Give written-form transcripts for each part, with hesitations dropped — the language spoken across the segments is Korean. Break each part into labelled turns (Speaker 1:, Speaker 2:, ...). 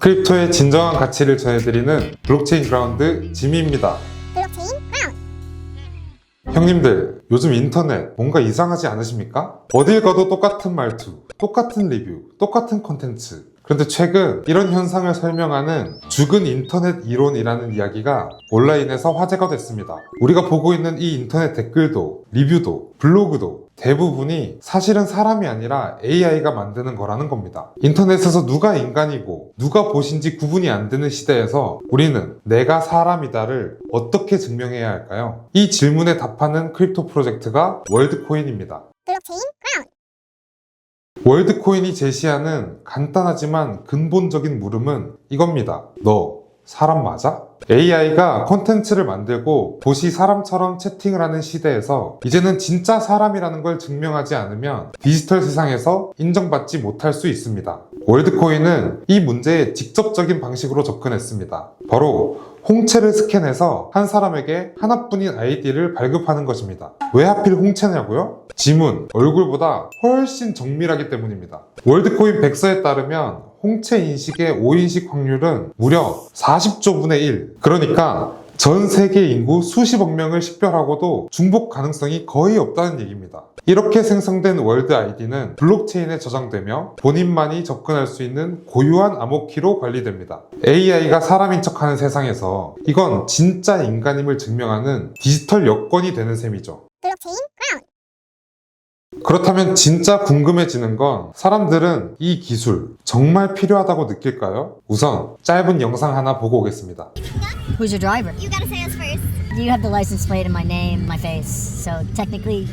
Speaker 1: 크립토의 진정한 가치를 전해드리는 블록체인 그라운드 지미입니다.
Speaker 2: 블록체인 그라운드.
Speaker 1: 형님들, 요즘 인터넷 뭔가 이상하지 않으십니까? 어딜 가도 똑같은 말투, 똑같은 리뷰, 똑같은 콘텐츠. 그런데 최근 이런 현상을 설명하는 죽은 인터넷 이론이라는 이야기가 온라인에서 화제가 됐습니다. 우리가 보고 있는 이 인터넷 댓글도, 리뷰도, 블로그도 대부분이 사실은 사람이 아니라 AI가 만드는 거라는 겁니다. 인터넷에서 누가 인간이고 누가 보신지 구분이 안 되는 시대에서 우리는 내가 사람이다를 어떻게 증명해야 할까요? 이 질문에 답하는 크립토 프로젝트가 월드코인입니다.
Speaker 2: 블록체인 그라운드.
Speaker 1: 월드코인이 제시하는 간단하지만 근본적인 물음은 이겁니다. 너 사람 맞아? AI가 콘텐츠를 만들고 봇이 사람처럼 채팅을 하는 시대에서 이제는 진짜 사람이라는 걸 증명하지 않으면 디지털 세상에서 인정받지 못할 수 있습니다. 월드코인은 이 문제에 직접적인 방식으로 접근했습니다. 바로 홍채를 스캔해서 한 사람에게 하나뿐인 아이디를 발급하는 것입니다. 왜 하필 홍채냐고요? 지문, 얼굴보다 훨씬 정밀하기 때문입니다. 월드코인 백서에 따르면 홍채 인식의 5인식 확률은 무려 40조분의 1. 그러니까 전 세계 인구 수십억 명을 식별하고도 중복 가능성이 거의 없다는 얘기입니다. 이렇게 생성된 월드 아이디는 블록체인에 저장되며 본인만이 접근할 수 있는 고유한 암호키로 관리됩니다. AI가 사람인 척하는 세상에서 이건 진짜 인간임을 증명하는 디지털 여권이 되는 셈이죠.
Speaker 2: 블록체인 그라운드.
Speaker 1: 그렇다면 진짜 궁금해지는 건 사람들은 이 기술 정말 필요하다고 느낄까요? 우선 짧은 영상 하나 보고 오겠습니다.
Speaker 3: Who's your driver?
Speaker 2: You gotta say us first.
Speaker 3: You have the license plate and my name, my face. So technically,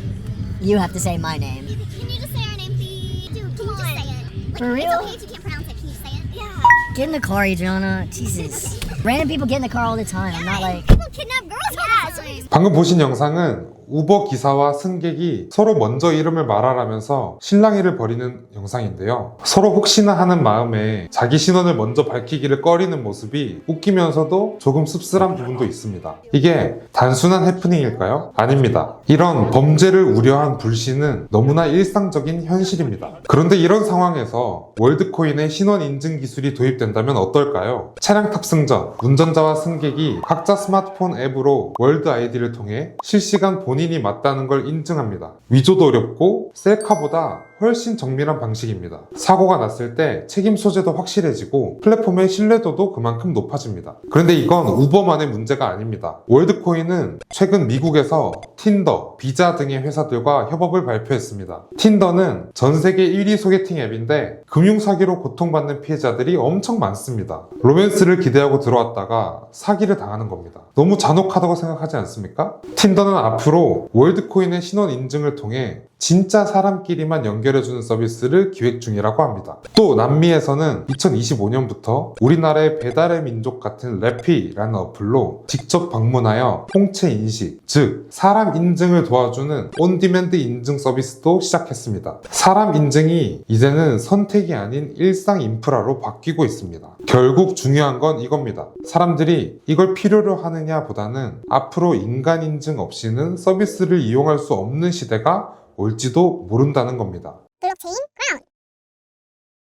Speaker 3: you have to say my name.
Speaker 2: Can you just say our name, please? Dude, can you just say it?
Speaker 3: For
Speaker 2: It's
Speaker 3: real?
Speaker 2: okay if you can't pronounce it. Can you say it? Yeah.
Speaker 3: Get in the car, Adriana. Jesus. Random people get in the car all the time. I'm not like.
Speaker 2: People kidnap girls all the time.
Speaker 1: 방금 보신 영상은 우버 기사와 승객이 서로 먼저 이름을 말하라면서 실랑이를 벌이는 영상인데요. 서로 혹시나 하는 마음에 자기 신원을 먼저 밝히기를 꺼리는 모습이 웃기면서도 조금 씁쓸한 부분도 있습니다. 이게 단순한 해프닝일까요? 아닙니다. 이런 범죄를 우려한 불신은 너무나 일상적인 현실입니다. 그런데 이런 상황에서 월드코인의 신원 인증 기술이 도입된다면 어떨까요? 차량 탑승 전 운전자와 승객이 각자 스마트폰 앱으로 월드 아이디를 통해 실시간 본인이 맞다는 걸 인증합니다. 위조도 어렵고 셀카보다 훨씬 정밀한 방식입니다. 사고가 났을 때 책임 소재도 확실해지고 플랫폼의 신뢰도도 그만큼 높아집니다. 그런데 이건 우버만의 문제가 아닙니다. 월드코인은 최근 미국에서 틴더, 비자 등의 회사들과 협업을 발표했습니다. 틴더는 전 세계 1위 소개팅 앱인데 금융사기로 고통받는 피해자들이 엄청 많습니다. 로맨스를 기대하고 들어왔다가 사기를 당하는 겁니다. 너무 잔혹하다고 생각하지 않습니까? 틴더는 앞으로 월드코인의 신원 인증을 통해 진짜 사람끼리만 연결해주는 서비스를 기획 중이라고 합니다. 또 남미에서는 2025년부터 우리나라의 배달의 민족 같은 래피라는 어플로 직접 방문하여 홍채 인식, 즉 사람 인증을 도와주는 온디맨드 인증 서비스도 시작했습니다. 사람 인증이 이제는 선택이 아닌 일상 인프라로 바뀌고 있습니다. 결국 중요한 건 이겁니다. 사람들이 이걸 필요로 하느냐 보다는 앞으로 인간 인증 없이는 서비스를 이용할 수 없는 시대가 올지도 모른다는 겁니다.
Speaker 2: 블록체인 그라운드.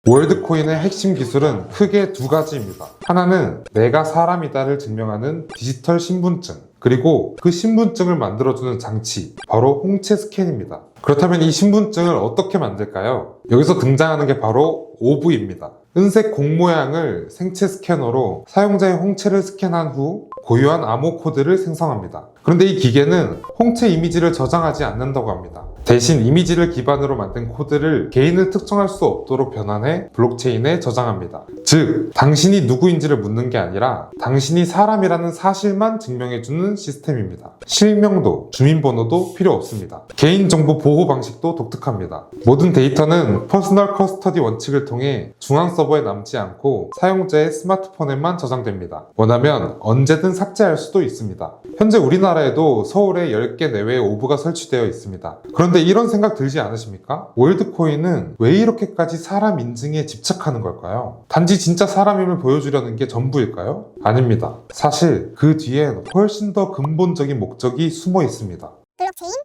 Speaker 1: 월드코인의 핵심 기술은 크게 두 가지입니다. 하나는 내가 사람이다를 증명하는 디지털 신분증, 그리고 그 신분증을 만들어주는 장치, 바로 홍채 스캔입니다. 그렇다면 이 신분증을 어떻게 만들까요? 여기서 등장하는 게 바로 오브입니다. 은색 공 모양을 생체 스캐너로 사용자의 홍채를 스캔한 후 고유한 암호 코드를 생성합니다. 그런데 이 기계는 홍채 이미지를 저장하지 않는다고 합니다. 대신 이미지를 기반으로 만든 코드를 개인을 특정할 수 없도록 변환해 블록체인에 저장합니다. 즉, 당신이 누구인지를 묻는 게 아니라 당신이 사람이라는 사실만 증명해주는 시스템입니다. 실명도, 주민번호도 필요 없습니다. 개인정보 보호 방식도 독특합니다. 모든 데이터는 퍼스널 커스터디 원칙을 통해 중앙 서버에 남지 않고 사용자의 스마트폰에만 저장됩니다. 원하면 언제든 삭제할 수도 있습니다. 현재 우리나라에도 서울에 10개 내외의 오브가 설치되어 있습니다. 그런데 이런 생각 들지 않으십니까? 월드코인은 왜 이렇게까지 사람 인증에 집착하는 걸까요? 단지 진짜 사람임을 보여주려는 게 전부일까요? 아닙니다. 사실 그 뒤엔 훨씬 더 근본적인 목적이 숨어 있습니다.
Speaker 2: 블록체인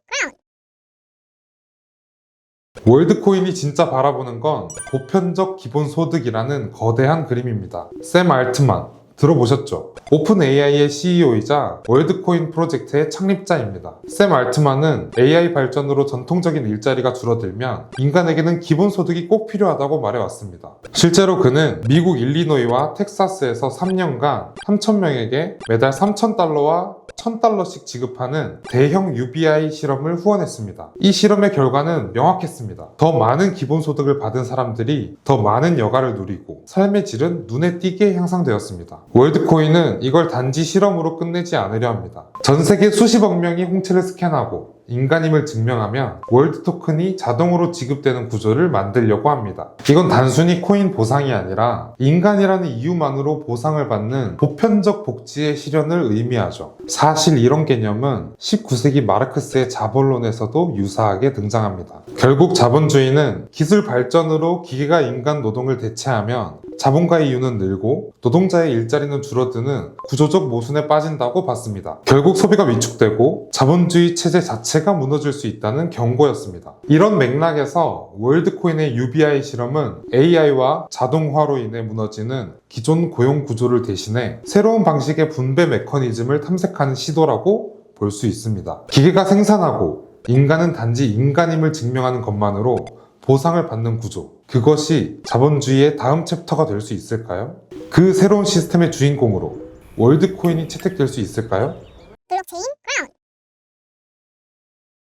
Speaker 1: 월드코인이 진짜 바라보는 건 보편적 기본소득이라는 거대한 그림입니다. 샘 알트만 들어보셨죠? 오픈 AI의 CEO이자 월드코인 프로젝트의 창립자입니다. 샘 알트만은 AI 발전으로 전통적인 일자리가 줄어들면 인간에게는 기본소득이 꼭 필요하다고 말해왔습니다. 실제로 그는 미국 일리노이와 텍사스에서 3년간 3,000명에게 매달 3,000달러와 1,000달러씩 지급하는 대형 UBI 실험을 후원했습니다. 이 실험의 결과는 명확했습니다. 더 많은 기본소득을 받은 사람들이 더 많은 여가를 누리고 삶의 질은 눈에 띄게 향상되었습니다. 월드코인은 이걸 단지 실험으로 끝내지 않으려 합니다. 전 세계 수십억 명이 홍채를 스캔하고 인간임을 증명하면 월드 토큰이 자동으로 지급되는 구조를 만들려고 합니다. 이건 단순히 코인 보상이 아니라 인간이라는 이유만으로 보상을 받는 보편적 복지의 실현을 의미하죠. 사실 이런 개념은 19세기 마르크스의 자본론에서도 유사하게 등장합니다. 결국 자본주의는 기술 발전으로 기계가 인간 노동을 대체하면 자본가의 이유는 늘고 노동자의 일자리는 줄어드는 구조적 모순에 빠진다고 봤습니다. 결국 소비가 위축되고 자본주의 체제 자체가 무너질 수 있다는 경고였습니다. 이런 맥락에서 월드코인의 UBI 실험은 AI와 자동화로 인해 무너지는 기존 고용 구조를 대신해 새로운 방식의 분배 메커니즘을 탐색하는 시도라고 볼 수 있습니다. 기계가 생산하고 인간은 단지 인간임을 증명하는 것만으로 보상을 받는 구조, 그것이 자본주의의 다음 챕터가 될 수 있을까요? 그 새로운 시스템의 주인공으로 월드코인이 채택될 수 있을까요?
Speaker 2: 블록체인 크라운.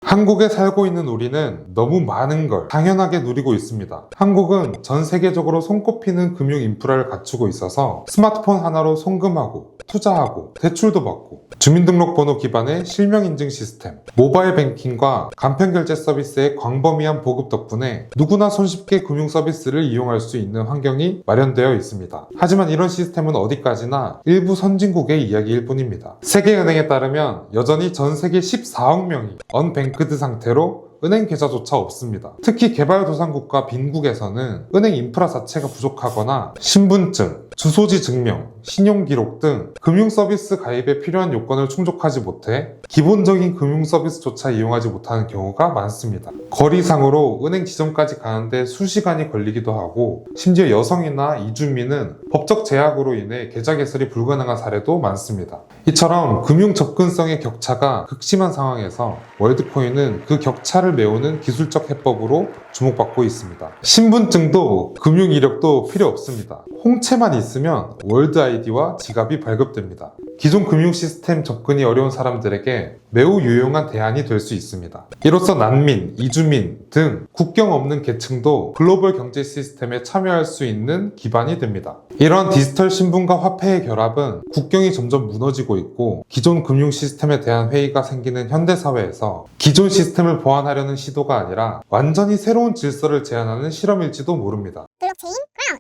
Speaker 1: 한국에 살고 있는 우리는 너무 많은 걸 당연하게 누리고 있습니다. 한국은 전 세계적으로 손꼽히는 금융 인프라를 갖추고 있어서 스마트폰 하나로 송금하고 투자하고 대출도 받고 주민등록번호 기반의 실명인증 시스템, 모바일 뱅킹과 간편결제 서비스의 광범위한 보급 덕분에 누구나 손쉽게 금융 서비스를 이용할 수 있는 환경이 마련되어 있습니다. 하지만 이런 시스템은 어디까지나 일부 선진국의 이야기일 뿐입니다. 세계은행에 따르면 여전히 전 세계 14억 명이 언뱅크드 상태로 은행 계좌조차 없습니다. 특히 개발도상국과 빈국에서는 은행 인프라 자체가 부족하거나 신분증, 주소지 증명, 신용기록 등 금융서비스 가입에 필요한 요건을 충족하지 못해 기본적인 금융서비스조차 이용하지 못하는 경우가 많습니다. 거리상으로 은행 지점까지 가는데 수시간이 걸리기도 하고 심지어 여성이나 이주민은 법적 제약으로 인해 계좌 개설이 불가능한 사례도 많습니다. 이처럼 금융 접근성의 격차가 극심한 상황에서 월드코인은 그 격차를 메우는 기술적 해법으로 주목받고 있습니다. 신분증도 금융 이력도 필요 없습니다. 홍채만 있으면 월드 아이디와 지갑이 발급됩니다. 기존 금융 시스템 접근이 어려운 사람들에게 매우 유용한 대안이 될 수 있습니다. 이로써 난민, 이주민 등 국경 없는 계층도 글로벌 경제 시스템에 참여할 수 있는 기반이 됩니다. 이러한 디지털 신분과 화폐의 결합은 국경이 점점 무너지고 있고 기존 금융 시스템에 대한 회의가 생기는 현대사회에서 기존 시스템을 보완하려는 시도가 아니라 완전히 새로운 질서를 제안하는 실험일지도 모릅니다.
Speaker 2: 블록체인 크라운.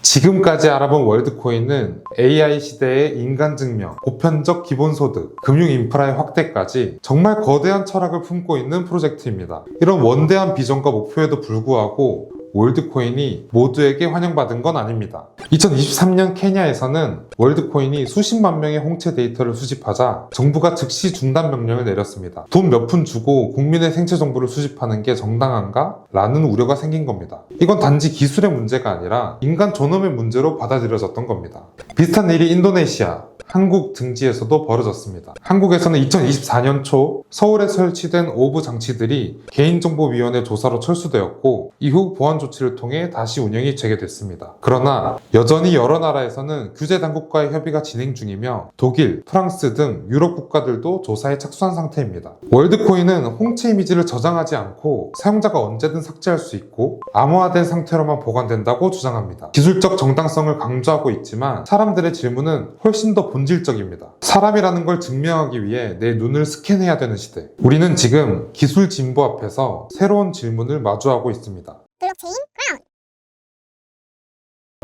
Speaker 1: 지금까지 알아본 월드코인은 AI 시대의 인간 증명, 보편적 기본소득, 금융 인프라의 확대까지 정말 거대한 철학을 품고 있는 프로젝트입니다. 이런 원대한 비전과 목표에도 불구하고 월드코인이 모두에게 환영받은 건 아닙니다. 2023년 케냐에서는 월드코인이 수십만 명의 홍채 데이터를 수집하자 정부가 즉시 중단 명령을 내렸습니다. 돈 몇 푼 주고 국민의 생체 정보를 수집하는 게 정당한가? 라는 우려가 생긴 겁니다. 이건 단지 기술의 문제가 아니라 인간 존엄의 문제로 받아들여졌던 겁니다. 비슷한 일이 인도네시아, 한국 등지에서도 벌어졌습니다. 한국에서는 2024년 초 서울에 설치된 오브 장치들이 개인정보위원회 조사로 철수되었고 이후 보안 조치를 통해 다시 운영이 재개됐습니다. 그러나 여전히 여러 나라에서는 규제 당국과의 협의가 진행 중이며 독일, 프랑스 등 유럽 국가들도 조사에 착수한 상태입니다. 월드코인은 홍채 이미지를 저장하지 않고 사용자가 언제든 삭제할 수 있고 암호화된 상태로만 보관된다고 주장합니다. 기술적 정당성을 강조하고 있지만 사람들의 질문은 훨씬 더 본질적입니다. 사람이라는 걸 증명하기 위해 내 눈을 스캔해야 되는 시대. 우리는 지금 기술 진보 앞에서 새로운 질문을 마주하고 있습니다.
Speaker 2: 블록체인 크라운.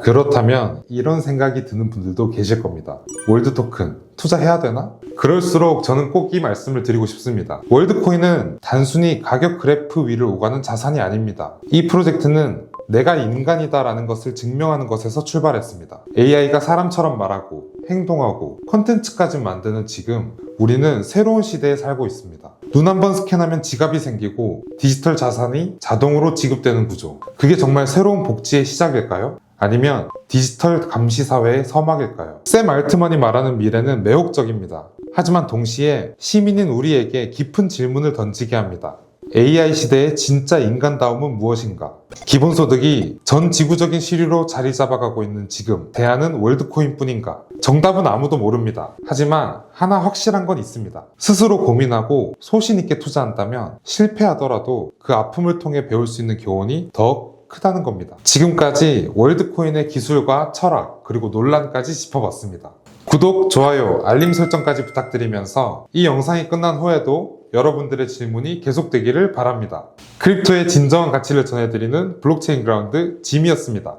Speaker 1: 그렇다면 이런 생각이 드는 분들도 계실 겁니다. 월드 토큰 투자해야 되나? 그럴수록 저는 꼭 이 말씀을 드리고 싶습니다. 월드코인은 단순히 가격 그래프 위를 오가는 자산이 아닙니다. 이 프로젝트는 내가 인간이다라는 것을 증명하는 것에서 출발했습니다. AI가 사람처럼 말하고 행동하고 컨텐츠까지 만드는 지금 우리는 새로운 시대에 살고 있습니다. 눈 한 번 스캔하면 지갑이 생기고 디지털 자산이 자동으로 지급되는 구조. 그게 정말 새로운 복지의 시작일까요? 아니면 디지털 감시 사회의 서막일까요? 샘 알트만이 말하는 미래는 매혹적입니다. 하지만 동시에 시민인 우리에게 깊은 질문을 던지게 합니다. AI 시대의 진짜 인간다움은 무엇인가? 기본소득이 전 지구적인 시류로 자리 잡아가고 있는 지금 대안은 월드코인 뿐인가? 정답은 아무도 모릅니다. 하지만 하나 확실한 건 있습니다. 스스로 고민하고 소신 있게 투자한다면 실패하더라도 그 아픔을 통해 배울 수 있는 교훈이 더 크다는 겁니다. 지금까지 월드코인의 기술과 철학 그리고 논란까지 짚어봤습니다. 구독, 좋아요, 알림 설정까지 부탁드리면서 이 영상이 끝난 후에도 여러분들의 질문이 계속되기를 바랍니다. 크립토의 진정한 가치를 전해드리는 블록체인 그라운드 짐이었습니다.